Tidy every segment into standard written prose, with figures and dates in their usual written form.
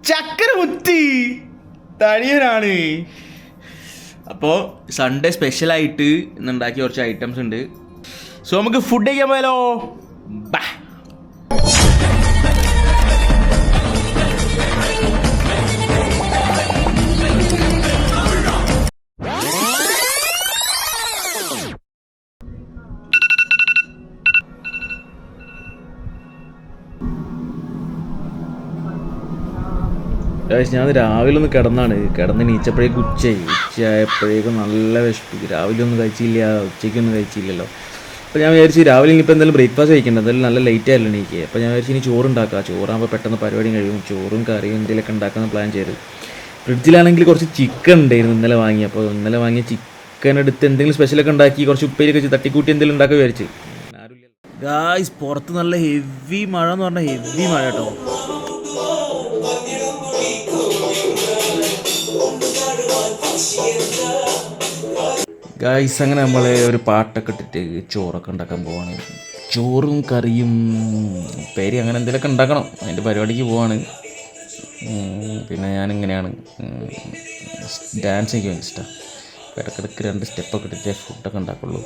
ചക്കര മുത്തി തടിയനാണ്. അപ്പോൾ സൺഡേ സ്പെഷ്യലായിട്ട് ഇന്നുണ്ടാക്കിയ കുറച്ച് ഐറ്റംസ് ഉണ്ട്. സോ നമുക്ക് ഫുഡ് കഴിക്കാൻ പോയാലോ? ബാ. ഞാൻ രാവിലെ ഒന്ന് കിടന്ന് നീച്ചപ്പോഴേക്കും ഉച്ചയായപ്പോഴേക്കും നല്ല വിശപ്പ്. രാവിലെ ഒന്നും കഴിച്ചില്ല, ഉച്ചയ്ക്കൊന്നും കഴിച്ചില്ലല്ലോ. അപ്പോൾ ഞാൻ വിചാരിച്ചു രാവിലെ ഇനിയിപ്പോൾ എന്തായാലും ബ്രേക്ക്ഫാസ്റ്റ് കഴിക്കേണ്ടത്, എന്തായാലും നല്ല ലേറ്റ് ആയല്ലോ എനിക്ക്. അപ്പോൾ ഞാൻ വിചാരിച്ചു ഇനി ചോറുണ്ടാക്കുക, ചോറാകുമ്പോൾ പെട്ടെന്ന് പരിപാടിയും കഴിയും. ചോറും കറിയും എന്തെങ്കിലുമൊക്കെ ഉണ്ടാക്കാമെന്ന് പ്ലാൻ ചെയ്ത്. ഫ്രിഡ്ജിലാണെങ്കിൽ കുറച്ച് ചിക്കൻ ഉണ്ടായിരുന്നു ഇന്നലെ വാങ്ങി. അപ്പോൾ ഇന്നലെ വാങ്ങിയ ചിക്കൻ എടുത്ത് എന്തെങ്കിലും സ്പെഷ്യലൊക്കെ ഉണ്ടാക്കി കുറച്ച് ഉപ്പേരിയൊക്കെ വെച്ച് തട്ടിക്കൂട്ടി എന്തെങ്കിലും ഉണ്ടാക്കാൻ വിചാരിച്ചു. ഗായ്സ്, പുറത്ത് നല്ല ഹെവി മഴ എന്ന് പറഞ്ഞാൽ ഹെവി മഴ കേട്ടോ. ഗായ്സ്, അങ്ങനെ നമ്മൾ ഒരു പാട്ടൊക്കെ ഇട്ടിട്ട് ചോറൊക്കെ ഉണ്ടാക്കാൻ പോവാണ്. ചോറും കറിയും ഉപ്പേരി അങ്ങനെ എന്തെങ്കിലുമൊക്കെ ഉണ്ടാക്കണം, അതിൻ്റെ പരിപാടിക്ക് പോവാണ്. പിന്നെ ഞാനിങ്ങനെയാണ് ഡാൻസ് എനിക്ക് ഇഷ്ടം. ഇടയ്ക്കിടയ്ക്ക് 2 സ്റ്റെപ്പൊക്കെ ഇട്ടിട്ട് ഫുഡൊക്കെ ഉണ്ടാക്കുള്ളൂ.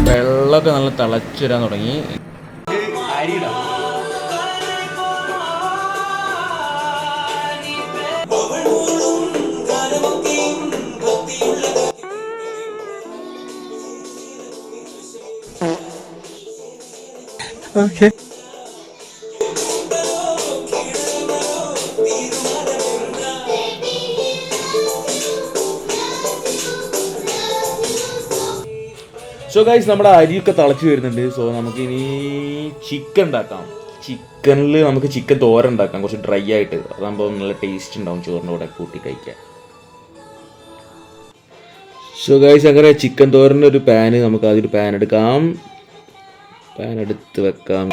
വെള്ളമൊക്കെ നല്ല തിളച്ച് വരാൻ തുടങ്ങി. ഓക്കെ, സോ ഗൈസ്, നമ്മുടെ അരിയൊക്കെ തിളച്ച് വരുന്നുണ്ട്. സോ നമുക്കിനി ചിക്കൻ ഉണ്ടാക്കാം. ചിക്കനിൽ നമുക്ക് ചിക്കൻ തോരൻ ഉണ്ടാക്കാം, കുറച്ച് ഡ്രൈ ആയിട്ട്. അതാകുമ്പോൾ നല്ല ടേസ്റ്റ് ഉണ്ടാവും ചോറിൻ്റെ കൂടെ കൂട്ടി കഴിക്കാൻ. സോ ഗൈസ്, അങ്ങനെ ചിക്കൻ തോരൻ്റെ ഒരു പാന്, നമുക്ക് അതിൽ പാൻ എടുക്കാം. പാൻ എടുത്ത് വെക്കാം.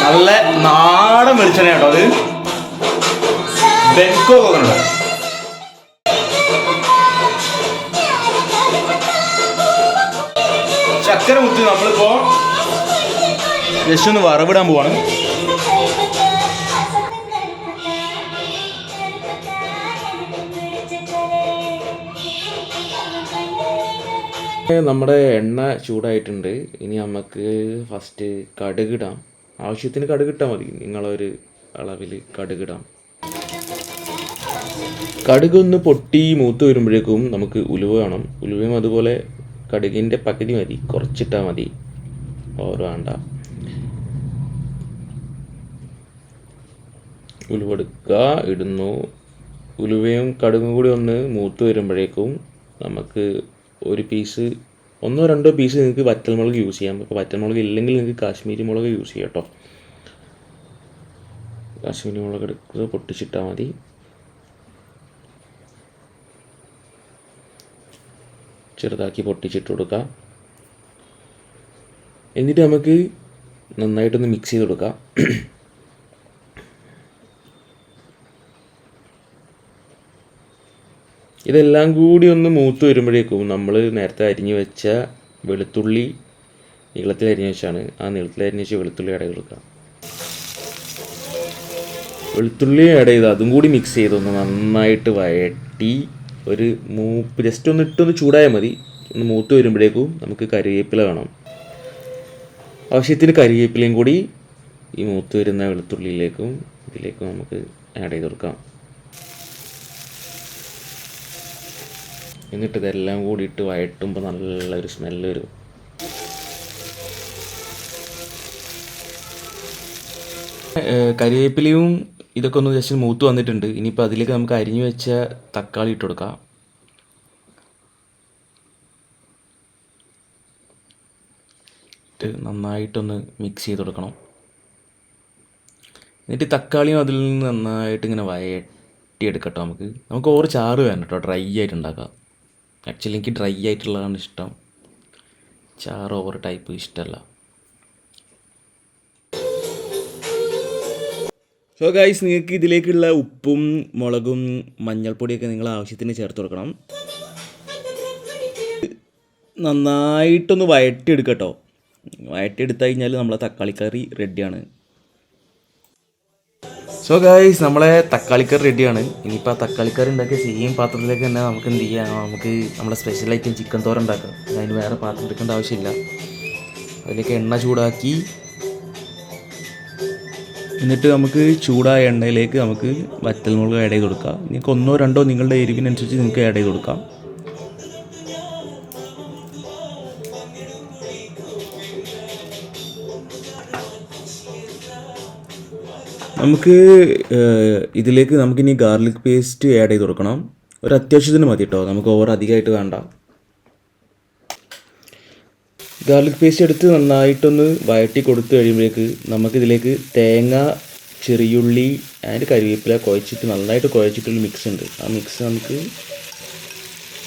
നല്ല നാടൻ വെളിച്ചെണ്ണ കേട്ടോ അത്. ബെൻകോ കോക്കനട്ട്. ചക്കര മുത്തി നമ്മളിപ്പോ ജസ്റ്റ് ഒന്ന് വറവിടാൻ പോവാണ്. നമ്മുടെ എണ്ണ ചൂടായിട്ടുണ്ട്. ഇനി നമുക്ക് ഫസ്റ്റ് കടുകിടാം. ആവശ്യത്തിന് കടുകിട്ടാൽ മതി, നിങ്ങളൊരു അളവിൽ കടുകിടാം. കടുകൊന്ന് പൊട്ടി മൂത്ത് വരുമ്പോഴേക്കും നമുക്ക് ഉലുവ വേണം. ഉലുവയും അതുപോലെ കടുകിൻ്റെ പകുതി മതി, കുറച്ചിട്ടാൽ മതി, ഓരോ വേണ്ട. ഉലുവ എടുക്കുക, ഇടുന്നു. ഉലുവയും കടുകും കൂടി ഒന്ന് മൂത്ത് വരുമ്പോഴേക്കും നമുക്ക് ഒരു പീസ്, 1-2 പീസ് നിങ്ങൾക്ക് വറ്റൽമുളക് യൂസ് ചെയ്യാം. ഇപ്പോൾ വറ്റൽമുളക് ഇല്ലെങ്കിൽ നിങ്ങൾക്ക് കാശ്മീരി മുളക് യൂസ് ചെയ്യാം കേട്ടോ. കാശ്മീരി മുളക് എടുക്കുക, പൊട്ടിച്ചിട്ടാൽ മതി. ചെറുതാക്കി പൊട്ടിച്ചിട്ട് കൊടുക്കുക. എന്നിട്ട് നമുക്ക് നന്നായിട്ടൊന്ന് മിക്സ് ചെയ്ത് കൊടുക്കാം. ഇതെല്ലാം കൂടി ഒന്ന് മൂത്ത് വരുമ്പോഴേക്കും നമ്മൾ നേരത്തെ അരിഞ്ഞു വെച്ച വെളുത്തുള്ളി നീളത്തിൽ അരിഞ്ഞ് വെച്ചാണ്. ആ നീളത്തിൽ അരിഞ്ഞ് വെച്ച് വെളുത്തുള്ളി ആഡ് ചെയ്ത് കൊടുക്കുക. വെളുത്തുള്ളി ആഡ് ചെയ്ത് അതും കൂടി മിക്സ് ചെയ്തൊന്ന് നന്നായിട്ട് വഴറ്റി ഒരു ജസ്റ്റ് ഒന്ന് ഇട്ടൊന്ന് ചൂടായാൽ മതി. ഒന്ന് മൂത്ത് വരുമ്പോഴേക്കും നമുക്ക് കറിവേപ്പില വേണം. ആവശ്യത്തിന് കറിവേപ്പിലയും കൂടി ഈ മൂത്ത് വരുന്ന വെളുത്തുള്ളിയിലേക്കും ഇതിലേക്കും നമുക്ക് ആഡ് ചെയ്ത് കൊടുക്കാം. എന്നിട്ട് ഇതെല്ലാം കൂടി ഇട്ട് വഴറ്റുമ്പോൾ നല്ലൊരു സ്മെല്ല് വരും. കരിവേപ്പിലയും ഇതൊക്കെ ഒന്ന് ജസ്റ്റ് മൂത്ത് വന്നിട്ടുണ്ട്. ഇനിയിപ്പോൾ അതിലേക്ക് നമുക്ക് അരിഞ്ഞു വെച്ച തക്കാളി ഇട്ട് കൊടുക്കാം. നന്നായിട്ടൊന്ന് മിക്സ് ചെയ്ത് കൊടുക്കണം. എന്നിട്ട് തക്കാളിയും അതിൽ നിന്ന് നന്നായിട്ട് ഇങ്ങനെ വഴറ്റിയെടുക്കട്ടോ. നമുക്ക് ഓവർ ചാറ് വേണം കേട്ടോ, ഡ്രൈ ആയിട്ട് ഉണ്ടാക്കാം. ആക്ച്വലി എനിക്ക് ഡ്രൈ ആയിട്ടുള്ളതാണ് ഇഷ്ടം, ചാറ് ഓവർ ടൈപ്പ് ഇഷ്ടമല്ല. സോ ഗൈസ്, നിങ്ങൾക്ക് ഇതിലേക്കുള്ള ഉപ്പും മുളകും മഞ്ഞൾപ്പൊടിയൊക്കെ നിങ്ങൾ ആവശ്യത്തിന് ചേർത്ത് കൊടുക്കണം. നന്നായിട്ടൊന്ന് വഴറ്റിയെടുക്കട്ടോ. വഴറ്റിയെടുത്ത് കഴിഞ്ഞാൽ നമ്മളെ തക്കാളിക്കറി റെഡിയാണ്. സോ ഗൈസ്, നമ്മളെ തക്കാളിക്കറി റെഡിയാണ്. ഇനിയിപ്പോൾ ആ തക്കാളിക്കറി ഉണ്ടാക്കിയ സെയിം പാത്രത്തിലേക്ക് തന്നെ നമുക്ക് എന്ത് ചെയ്യാം, നമുക്ക് നമ്മുടെ സ്പെഷ്യൽ ഐറ്റം ചിക്കൻ തോരൻ ഉണ്ടാക്കാം. അതിന് വേറെ പാത്രം എടുക്കേണ്ട ആവശ്യമില്ല. അതിലേക്ക് എണ്ണ ചൂടാക്കി എന്നിട്ട് നമുക്ക് ചൂടായ എണ്ണയിലേക്ക് നമുക്ക് വറ്റൽമുളക് ആഡ് ചെയ്ത് കൊടുക്കാം. നിങ്ങൾക്ക് 1 2 നിങ്ങളുടെ എരിവിനനുസരിച്ച് നിങ്ങൾക്ക് ആഡ് ചെയ്ത് കൊടുക്കാം. നമുക്ക് ഇതിലേക്ക് നമുക്കിനി ഗാർലിക് പേസ്റ്റ് ആഡ് ചെയ്ത് കൊടുക്കണം. ഒരു അത്യാവശ്യത്തിന് മതി കേട്ടോ, നമുക്ക് ഓവർ അധികമായിട്ട് വേണ്ട. ഗാർലിക് പേസ്റ്റ് എടുത്ത് നന്നായിട്ടൊന്ന് വഴറ്റി കൊടുത്തു കഴിയുമ്പോഴേക്ക് നമുക്കിതിലേക്ക് തേങ്ങ, ചെറിയുള്ളി ആൻഡ് കരിവേപ്പില കുഴച്ചിട്ട് നന്നായിട്ട് കുഴച്ചിട്ടുള്ള മിക്സ് ഉണ്ട്. ആ മിക്സ് നമുക്ക്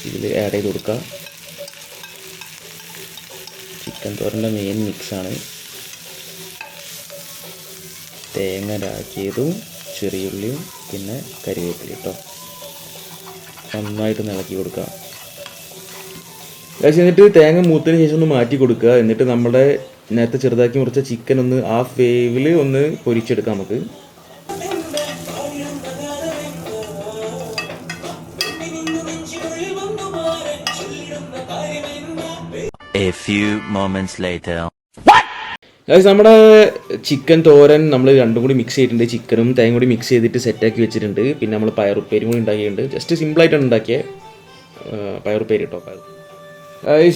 ഇതിൽ ആഡ് ചെയ്ത് കൊടുക്കാം. ചിക്കൻ തോരൻ്റെ മെയിൻ മിക്സാണ്. തേങ്ങ ഇതാക്കിയതും ചെറിയുള്ളിയും പിന്നെ കരിവേപ്പില കേട്ടോ, നന്നായിട്ട് ഇളക്കി കൊടുക്കുക. എന്നിട്ട് തേങ്ങ മൂത്തതിന് ശേഷം ഒന്ന് മാറ്റി കൊടുക്കുക. എന്നിട്ട് നമ്മുടെ നേരത്തെ ചെറുതാക്കി മുറിച്ച ചിക്കൻ ഒന്ന് ആ വേവിൽ ഒന്ന് പൊരിച്ചെടുക്കാം നമുക്ക്. A few moments later. നമ്മുടെ ചിക്കൻ തോരൻ നമ്മൾ രണ്ടും കൂടി മിക്സ് ചെയ്തിട്ടുണ്ട്. ചിക്കനും തേങ്ങ കൂടി മിക്സ് ചെയ്തിട്ട് സെറ്റാക്കി വെച്ചിട്ടുണ്ട്. പിന്നെ നമ്മൾ പയറുപ്പേരും കൂടി ഉണ്ടാക്കിയിട്ടുണ്ട്. ജസ്റ്റ് സിമ്പിളായിട്ടാണ് ഉണ്ടാക്കിയത് പയറുപ്പേര് കേട്ടോ.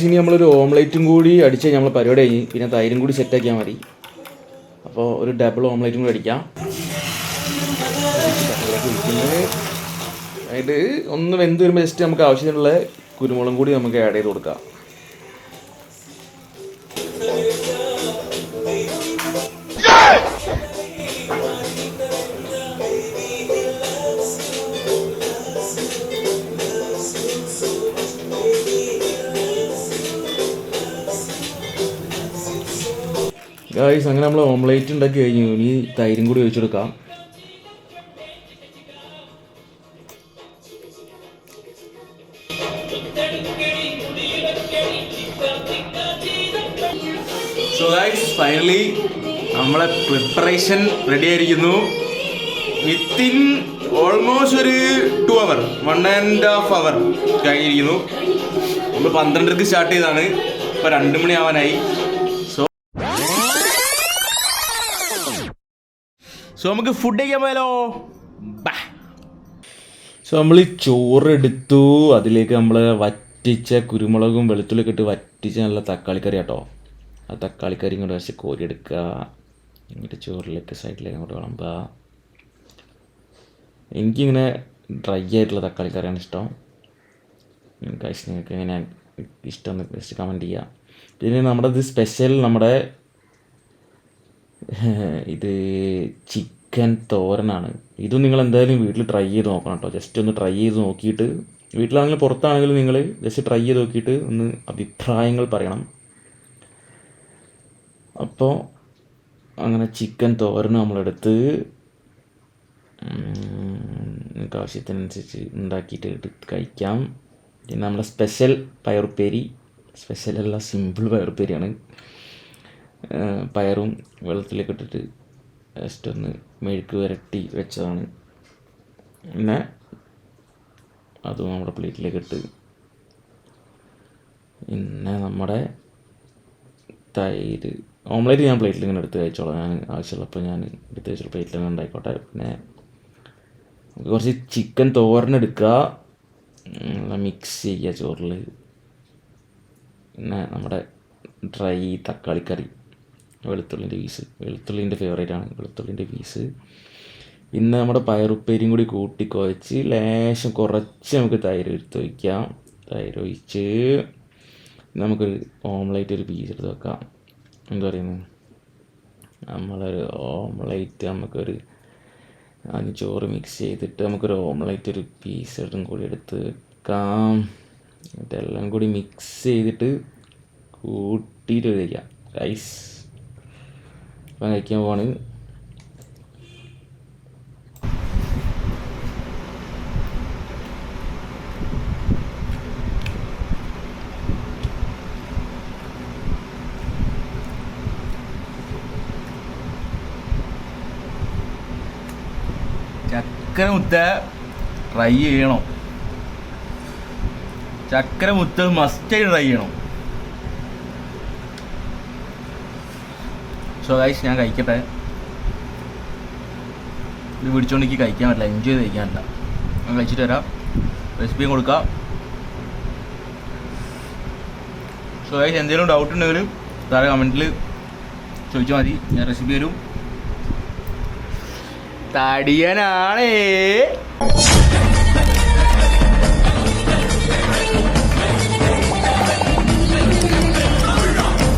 ഇനി നമ്മളൊരു ഓംലേറ്റും കൂടി അടിച്ച് നമ്മൾ പരിപാടി കഴിഞ്ഞ് പിന്നെ തൈരും കൂടി സെറ്റാക്കിയാൽ മതി. അപ്പോൾ ഒരു ഡബിൾ ഓംലേറ്റും കൂടി അടിക്കാം. അതായത് ഒന്ന് വെന്ത് വരുമ്പോൾ ജസ്റ്റ് നമുക്ക് ആവശ്യത്തിനുള്ള കുരുമുളകും കൂടി നമുക്ക് ആഡ് ചെയ്ത് കൊടുക്കാം. ഗായ്സ്, അങ്ങനെ നമ്മൾ ഓംലേറ്റ് ഉണ്ടാക്കി കഴിഞ്ഞു. ഇനി തൈരും കൂടി ഒഴിച്ചെടുക്കാം. സോ ഗായ്സ്, ഫൈനലി നമ്മളെ പ്രിപ്പറേഷൻ റെഡി ആയിരിക്കുന്നു. വിത്തിൻ ഓൾമോസ്റ്റ് ഒരു 2 hour 1.5 hour കഴിഞ്ഞിരിക്കുന്നു. നമ്മൾ 12:00 സ്റ്റാർട്ട് ചെയ്താണ്, ഇപ്പോൾ 2 മണി ആവാനായി. സോ നമുക്ക് ഫുഡ് കഴിക്കാൻ പോയാലോ. സോ നമ്മൾ ഈ ചോറെടുത്തു, അതിലേക്ക് നമ്മൾ വറ്റിച്ച കുരുമുളകും വെളുത്തുള്ളിയൊക്കെ ഇട്ട് വറ്റിച്ച നല്ല തക്കാളിക്കറി കേട്ടോ. ആ തക്കാളിക്കറി ഇങ്ങോട്ട് വെച്ച് കോരിയെടുക്കുക. എന്നിട്ട് ചോറിലേക്ക് സൈഡിലേക്ക് അങ്ങോട്ട് വിളമ്പുക. എനിക്കിങ്ങനെ ഡ്രൈ ആയിട്ടുള്ള തക്കാളിക്കറിയാണ് ഇഷ്ടം. നിങ്ങൾക്ക് എങ്ങനെ ഇഷ്ടം എന്ന് ജസ്റ്റ് കമൻറ്റ് ചെയ്യുക. പിന്നെ നമ്മുടെ ഇത് സ്പെഷ്യൽ നമ്മുടെ ഇത് ചിക്കൻ തോരനാണ്. ഇതും നിങ്ങൾ എന്തായാലും വീട്ടിൽ ട്രൈ ചെയ്ത് നോക്കണം കേട്ടോ. ജസ്റ്റ് ഒന്ന് ട്രൈ ചെയ്ത് നോക്കിയിട്ട്, വീട്ടിലാണെങ്കിലും പുറത്താണെങ്കിലും നിങ്ങൾ ജസ്റ്റ് ട്രൈ ചെയ്ത് നോക്കിയിട്ട് ഒന്ന് അഭിപ്രായങ്ങൾ പറയണം. അപ്പോൾ അങ്ങനെ ചിക്കൻ തോരൻ നമ്മളെടുത്ത് നിങ്ങൾക്ക് ആവശ്യത്തിനനുസരിച്ച് ഉണ്ടാക്കിയിട്ട് എടുത്ത് കഴിക്കാം. പിന്നെ നമ്മുടെ സ്പെഷ്യൽ പയറുപ്പേരി, സ്പെഷ്യലല്ല സിമ്പിൾ പയറുപ്പേരിയാണ്. പയറും വെള്ളത്തിലേക്ക് ഇട്ടിട്ട് ജസ്റ്റ് ഒന്ന് മെഴുക്ക് വരട്ടി വെച്ചതാണ്. പിന്നെ അതും നമ്മുടെ പ്ലേറ്റിലേക്ക് ഇട്ട്, പിന്നെ നമ്മുടെ തൈര് ഓംലേറ്റ് ഞാൻ പ്ലേറ്റിൽ ഇങ്ങനെ എടുത്ത് കഴിച്ചോളാം. ഞാൻ ആവശ്യമുള്ളപ്പോൾ ഞാൻ എടുത്ത് വെച്ചുള്ള പ്ലേറ്റിൽ ഇങ്ങനെ ഉണ്ടായിക്കോട്ടെ. പിന്നെ കുറച്ച് ചിക്കൻ തോരനെടുക്കുക, മിക്സ് ചെയ്യുക ചോറിൽ. പിന്നെ നമ്മുടെ ഡ്രൈ തക്കാളിക്കറി, വെളുത്തുള്ളിൻ്റെ ഫേവറേറ്റാണ് വെളുത്തുള്ളിൻ്റെ പീസ്. പിന്നെ നമ്മുടെ പയറുപ്പേരിയും കൂടി കൂട്ടി കുഴച്ച് ലേശം കുറച്ച് നമുക്ക് തൈര് എടുത്ത് വയ്ക്കാം. തൈര് ഒഴിച്ച് നമുക്കൊരു ഓംലേറ്റ് ഒരു പീസ് എടുത്ത് വെക്കാം. എന്താ പറയുന്നത്, നമ്മളൊരു ഓംലേറ്റ് നമുക്കൊരു അതിന് ചോറ് മിക്സ് ചെയ്തിട്ട് നമുക്കൊരു ഓംലേറ്റ് ഒരു പീസും കൂടി എടുത്ത് വെക്കാം. ഇതെല്ലാം കൂടി മിക്സ് ചെയ്തിട്ട് കൂട്ടിയിട്ട് കഴിക്കാം റൈസ്. ഇപ്പം കഴിക്കാൻ പോവാണ്. ചക്കര മുത്ത ട്രൈ ചെയ്യണം. ചക്കര മുത്ത മസ്റ്റായി ട്രൈ ചെയ്യണം. സോ ഗൈസ്, ഞാൻ കഴിക്കട്ടെ. ഇത് പിടിച്ചോണ്ട് എനിക്ക് കഴിക്കാൻ പറ്റില്ല, എൻജോയ് ചെയ്ത് കഴിക്കാൻ പറ്റില്ല. ഞാൻ കഴിച്ചിട്ട് വരാം, റെസിപ്പിയും കൊടുക്കാം. സോ ഗൈസ്, എന്തെങ്കിലും ഡൗട്ട് ഉണ്ടെങ്കിൽ താഴെ കമൻറ്റിൽ ചോദിച്ചാൽ മതി, ഞാൻ റെസിപ്പി തരും. തടിയനാണേ.